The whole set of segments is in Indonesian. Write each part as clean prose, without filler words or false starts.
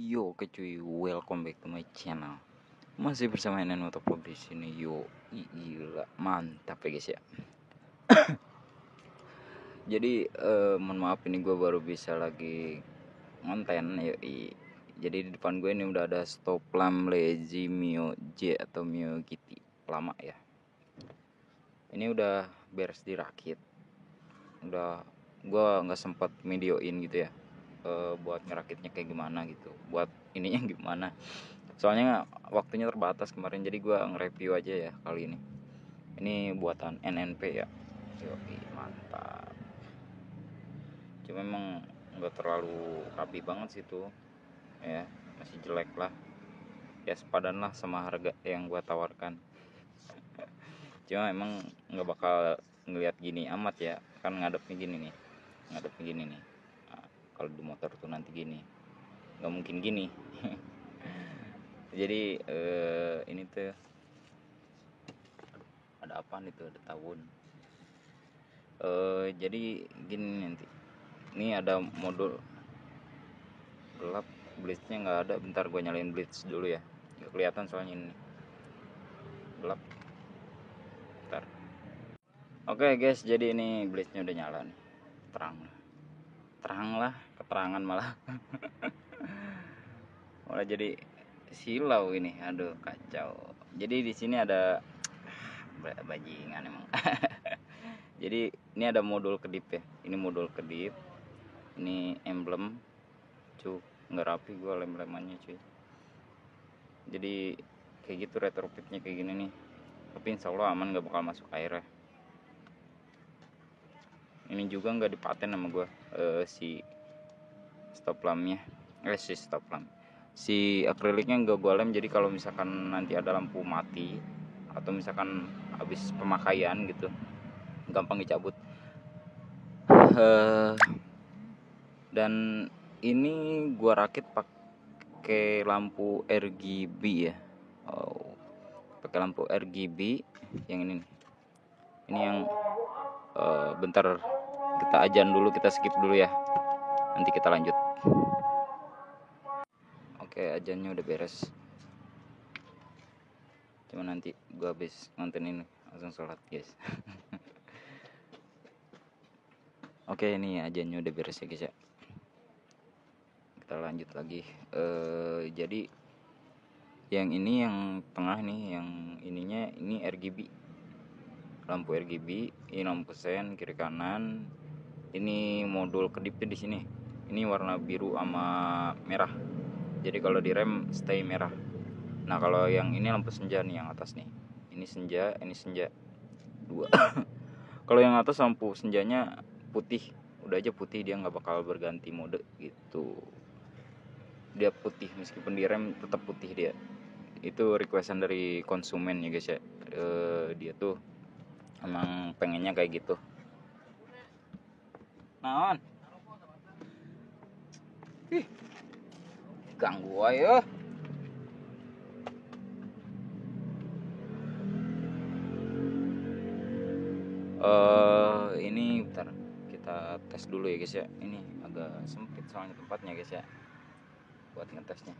Yo, oke cuy, welcome back to my channel. Masih bersama Enen Motovlog di sini. Yo, gila, mantap ya guys ya. Jadi mohon maaf ini gue baru bisa lagi ngonten ya. Jadi di depan gue ini udah ada stop lamp Lazy Mio J atau Mio Kitty lama ya. Ini udah beres dirakit. Udah gue nggak sempat videoin gitu ya. Buat ngerakitnya kayak gimana gitu, buat ininya gimana, soalnya waktunya terbatas kemarin, jadi gue nge-review aja ya kali ini buatan NNP ya. Yoi, mantap. Cuma memang nggak terlalu rapi banget sih tuh ya, masih jelek lah ya, sepadan lah sama harga yang gue tawarkan. Cuma emang nggak bakal ngelihat gini amat ya, kan ngadepnya gini nih. Nah, kalau di motor tuh nanti gini, nggak mungkin gini. Jadi ini tuh ada apa nih tuh, ada tahun. Jadi gini nanti, ini ada modul gelap, blitznya nggak ada. Bentar gue nyalain blitz dulu ya, nggak kelihatan soalnya ini gelap. Bentar. Oke guys, jadi ini blitznya udah nyala nih, terang lah, keterangan malah. Malah jadi silau ini, aduh kacau. Jadi di sini ada bajingan emang. Jadi ini ada modul kedip ya, ini modul kedip, ini emblem cuy, nggak rapi gue lem-lemannya cuy. Jadi kayak gitu retrofitnya kayak gini nih, tapi insya Allah aman, nggak bakal masuk air ya. Ini juga nggak dipaten sama gue, si stop lampnya, si akriliknya nggak gue lem. Jadi kalau misalkan nanti ada lampu mati atau misalkan habis pemakaian gitu, gampang dicabut. Dan ini gua rakit pakai lampu RGB ya. Pakai lampu RGB yang ini nih. Ini yang bentar kita ajan dulu, kita skip dulu ya, nanti kita lanjut. Oke, ajannya udah beres. Cuma nanti gua habis nonton ini langsung sholat guys. Oke, ini ajannya udah beres ya guys ya. Kita lanjut lagi. Jadi yang ini, yang tengah nih, yang ininya ini RGB, lampu RGB. Ini lampu sen kiri kanan. Ini modul kedipnya di sini. Ini warna biru sama merah. Jadi kalau direm stay merah. Nah kalau yang ini lampu senja nih, yang atas nih. Ini senja dua. Kalau yang atas lampu senjanya putih, udah aja putih, dia nggak bakal berganti mode gitu. Dia putih meskipun direm tetap putih dia. Itu requestan dari konsumen ya guys ya. Dia tuh emang pengennya kayak gitu. Naon? Ganggu ayo. Ini bentar kita tes dulu ya guys ya. Ini agak sempit soalnya tempatnya guys ya, buat ngetesnya.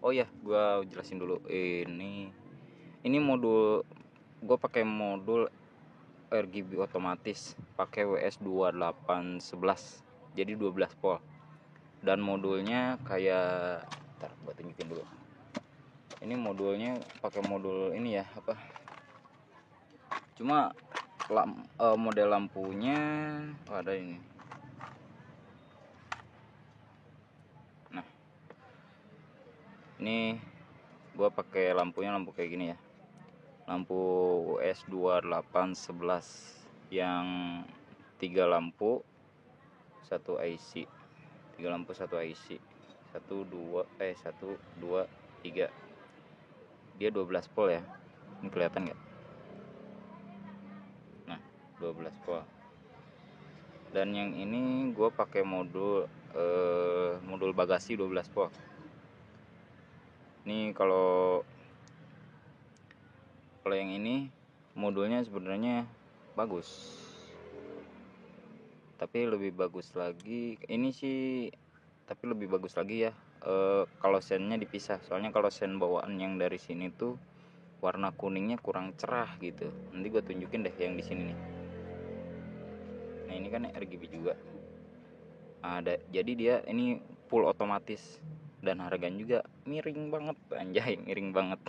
Oh ya, gua jelasin dulu. Ini modul, gua pakai modul RGB otomatis, pakai WS2811, jadi 12 volt. Dan modulnya kayak, bentar gua tunjukin dulu. Ini modulnya pakai modul ini ya, apa? Cuma model lampunya ada ini. Nah, ini gua pakai lampunya lampu kayak gini ya. Lampu US2811 yang 3 lampu 1 IC. 3 lampu 1 IC. 1 2 3. Dia 12 volt ya. Ini kelihatan enggak? Nah, 12 volt. Dan yang ini gue pakai modul bagasi 12 volt. Ini kalau yang ini modulnya sebenarnya bagus, tapi lebih bagus lagi ini sih tapi lebih bagus lagi ya kalau sennya dipisah, soalnya kalau sen bawaan yang dari sini tuh warna kuningnya kurang cerah gitu. Nanti gue tunjukin deh yang di sini nih. Nah ini kan RGB juga ada, jadi dia ini full otomatis dan harganya juga miring banget, anjay miring banget.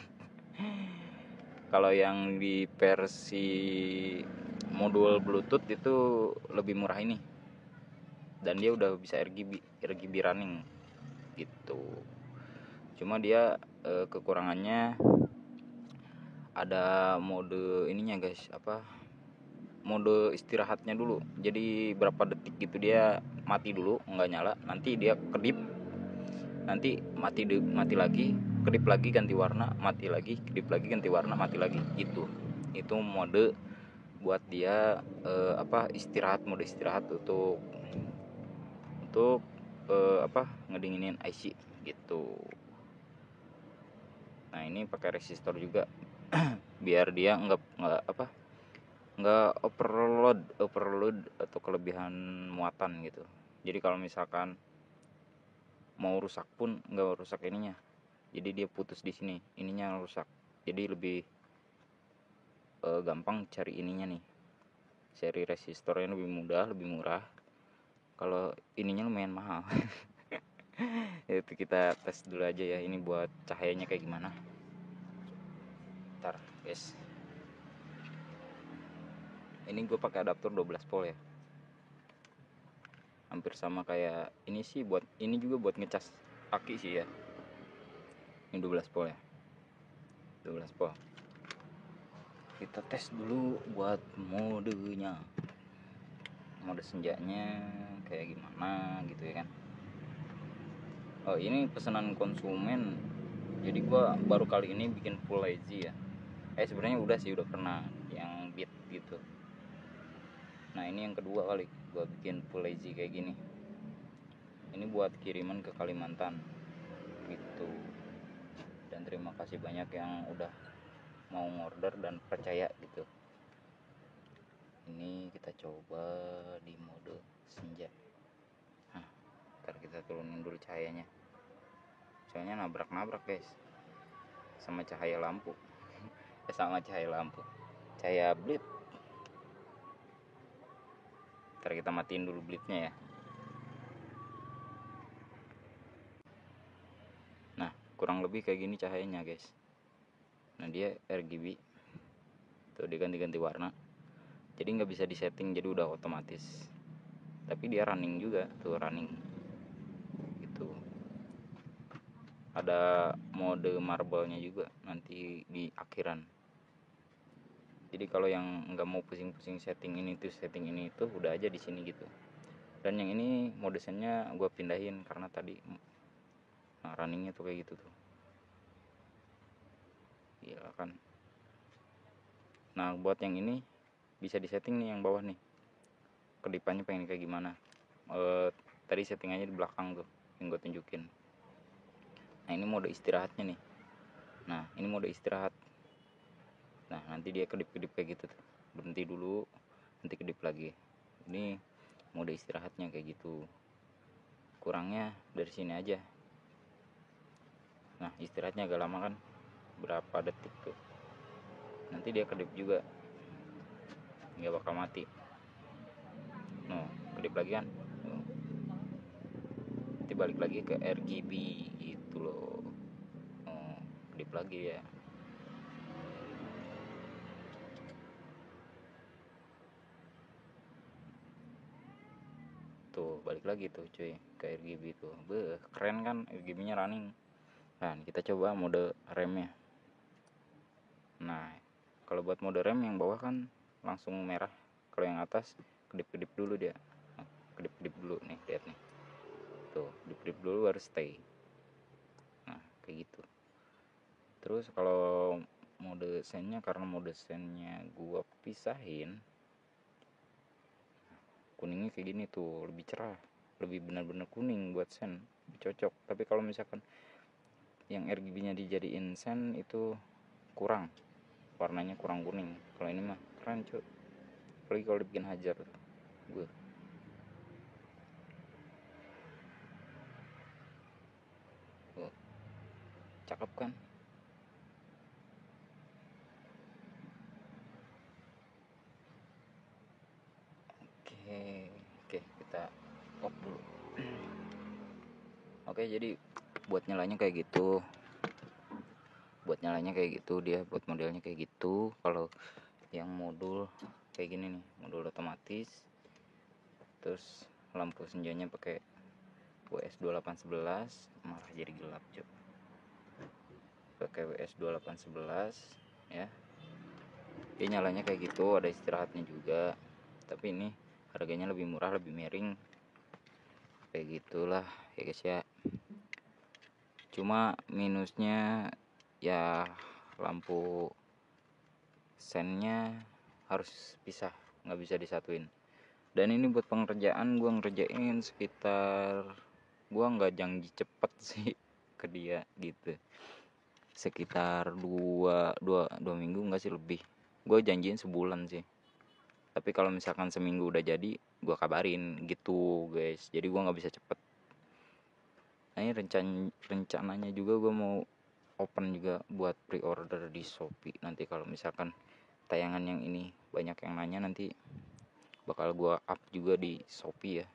Kalau yang di versi modul Bluetooth itu lebih murah ini, dan dia udah bisa RGB running gitu. Cuma dia kekurangannya ada mode ininya guys, apa, mode istirahatnya dulu. Jadi berapa detik gitu dia mati dulu, nggak nyala, nanti dia kedip, nanti mati lagi, kedip lagi ganti warna, mati lagi, kedip lagi ganti warna, mati lagi gitu. Itu mode buat dia istirahat, mode istirahat untuk apa, ngedinginin IC gitu. Nah ini pakai resistor juga biar dia nggak overload atau kelebihan muatan gitu. Jadi kalau misalkan mau rusak pun nggak rusak ininya, jadi dia putus di sini, ininya rusak, jadi lebih gampang cari ininya nih. Seri resistornya lebih mudah, lebih murah. Kalau ininya lumayan mahal. Itu kita tes dulu aja ya, ini buat cahayanya kayak gimana. Ntar guys, ini gue pakai adaptor 12 volt ya, hampir sama kayak ini sih, buat ini juga buat ngecas aki sih ya. Ini 12 volt ya, 12 volt. Kita tes dulu buat modenya, mode senjanya kayak gimana gitu ya kan. Oh ini pesanan konsumen, jadi gua baru kali ini bikin full lazy ya. Sebenarnya udah sih, udah pernah yang beat gitu. Nah ini yang kedua kali gua bikin full lazy kayak gini. Ini buat kiriman ke Kalimantan gitu. Dan terima kasih banyak yang udah mau order dan percaya gitu. Ini kita coba di mode senja. Nah, ntar kita turunin dulu cahayanya, soalnya nabrak guys sama cahaya lampu. Cahaya blip. Ntar kita matiin dulu blipnya ya. Nah kurang lebih kayak gini cahayanya guys. Nah dia RGB tuh, diganti-ganti warna, jadi nggak bisa disetting, jadi udah otomatis. Tapi dia running juga tuh, running gitu. Ada mode marble-nya juga nanti di akhiran. Jadi kalau yang nggak mau pusing-pusing setting ini tuh udah aja di sini gitu. Dan yang ini mode sennya gue pindahin karena tadi runningnya tuh kayak gitu tuh, gila kan. Nah buat yang ini bisa disetting nih, yang bawah nih kedipannya pengen kayak gimana. Tadi settingannya di belakang tuh yang gue tunjukin. Nah ini mode istirahatnya nih. Nah ini mode istirahat. Nah nanti dia kedip-kedip kayak gitu tuh, berhenti dulu, nanti kedip lagi. Ini mode istirahatnya kayak gitu. Kurangnya dari sini aja. Nah istirahatnya agak lama kan, berapa detik tuh, nanti dia kedip juga, nggak bakal mati. No, kedip lagi kan, nanti balik lagi ke RGB gitu loh. Kedip lagi ya. Tuh balik lagi tuh cuy ke RGB tuh. Keren kan RGB nya running. Nah kita coba mode remnya. Nah kalau buat mode rem yang bawah kan langsung merah, kalau yang atas kedip-kedip dulu dia. Nah, kedip-kedip dulu nih, lihat nih tuh, kedip-kedip dulu baru stay. Nah kayak gitu. Terus kalau mode sennya, karena mode sennya gua pisahin, kuningnya kayak gini tuh, lebih cerah, lebih benar-benar kuning buat sen, lebih cocok. Tapi kalau misalkan yang RGB nya dijadiin sen itu kurang, warnanya kurang kuning. Kalau ini mah keren cuy, apalagi kalau dibikin hajar gue. cakep kan. Oke, kita off dulu. Oke, jadi buat nyalanya kayak gitu. Dia buat modelnya kayak gitu. Kalau yang modul kayak gini nih, modul otomatis. Terus lampu senjanya pakai WS2811, malah jadi gelap, Cuk. Pakai WS2811 ya. Dia nyalanya kayak gitu, ada istirahatnya juga. Tapi ini harganya lebih murah, lebih miring. Kayak gitulah ya guys ya. Cuma minusnya ya lampu sennya harus pisah, nggak bisa disatuin. Dan ini buat pengerjaan, gue ngerjain sekitar, gue nggak janji cepet sih ke dia gitu, sekitar dua minggu, nggak sih, lebih. Gue janjiin sebulan sih, tapi kalau misalkan seminggu udah jadi gue kabarin gitu guys. Jadi gue nggak bisa cepet. Nah ini rencananya juga gue mau open juga buat pre-order di Shopee. Nanti kalau misalkan tayangan yang ini banyak yang nanya, nanti bakal gue up juga di Shopee ya.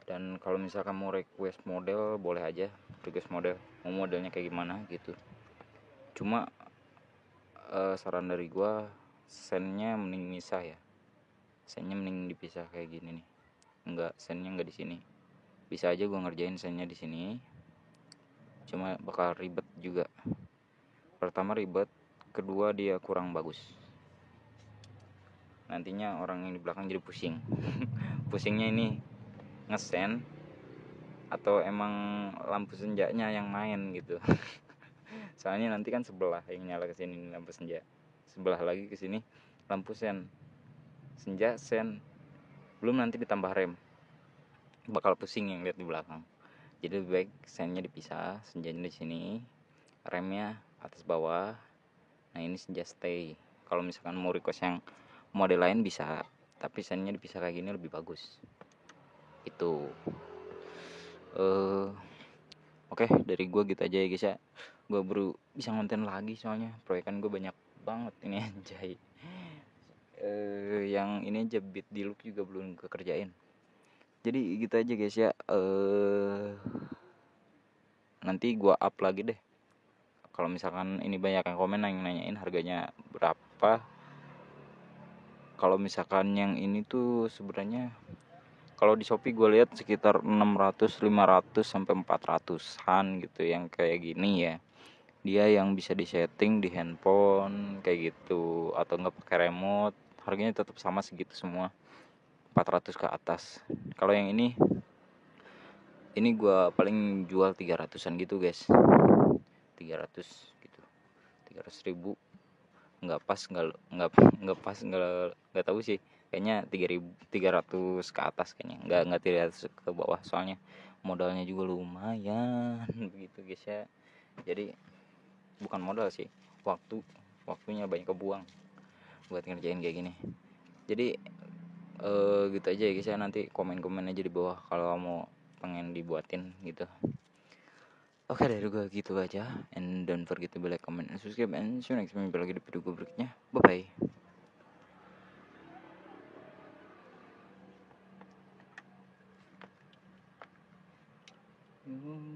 Dan kalau misalkan mau request model, boleh aja request model, mau modelnya kayak gimana gitu. Cuma saran dari gue, sennya mending misah ya. Sennya mending dipisah kayak gini nih. Sennya enggak di sini. Bisa aja gue ngerjain sennya di sini. Cuma bakal ribet juga. Pertama ribet, kedua dia kurang bagus. Nantinya orang yang di belakang jadi pusing. Pusingnya ini ngesen atau emang lampu senjanya yang main gitu. Soalnya nanti kan sebelah yang nyala ke sini lampu senja, sebelah lagi ke sini lampu senja sen, belum nanti ditambah rem, bakal pusing yang lihat di belakang. Jadi lebih baik sennya dipisah, senjanya di sini, remnya atas bawah. Nah ini senja stay. Kalau misalkan mau request yang model lain bisa, tapi sennya dipisah kayak gini lebih bagus. Itu oke, dari gue gitu aja ya guys ya. Gue baru bisa ngonten lagi soalnya proyekan gue banyak banget ini anjay. Yang ini aja beat di look juga belum gue kerjain. Jadi gitu aja guys ya. Nanti gue up lagi deh. Kalau misalkan ini banyak yang komen yang nanyain harganya berapa. Kalau misalkan yang ini tuh sebenarnya kalau di Shopee gue lihat sekitar 600, 500 sampai 400-an gitu yang kayak gini ya. Dia yang bisa disetting di handphone kayak gitu atau nggak pakai remote, harganya tetap sama segitu semua, 400 ke atas. Kalau yang ini gue paling jual 300-an gitu guys, 300 gitu, 300.000. Nggak pas, nggak pas, nggak tahu sih, kayaknya 300 ke atas kayaknya, nggak 300 ke bawah, soalnya modalnya juga lumayan begitu guys ya. Jadi bukan modal sih, waktunya banyak kebuang buat ngerjain kayak gini. Jadi gitu aja ya guys ya. Nanti komen aja di bawah kalau mau pengen dibuatin gitu. Oke, dari gue gitu aja. And don't forget to like, comment, and subscribe. And see you next time lagi di video gue berikutnya. Bye bye.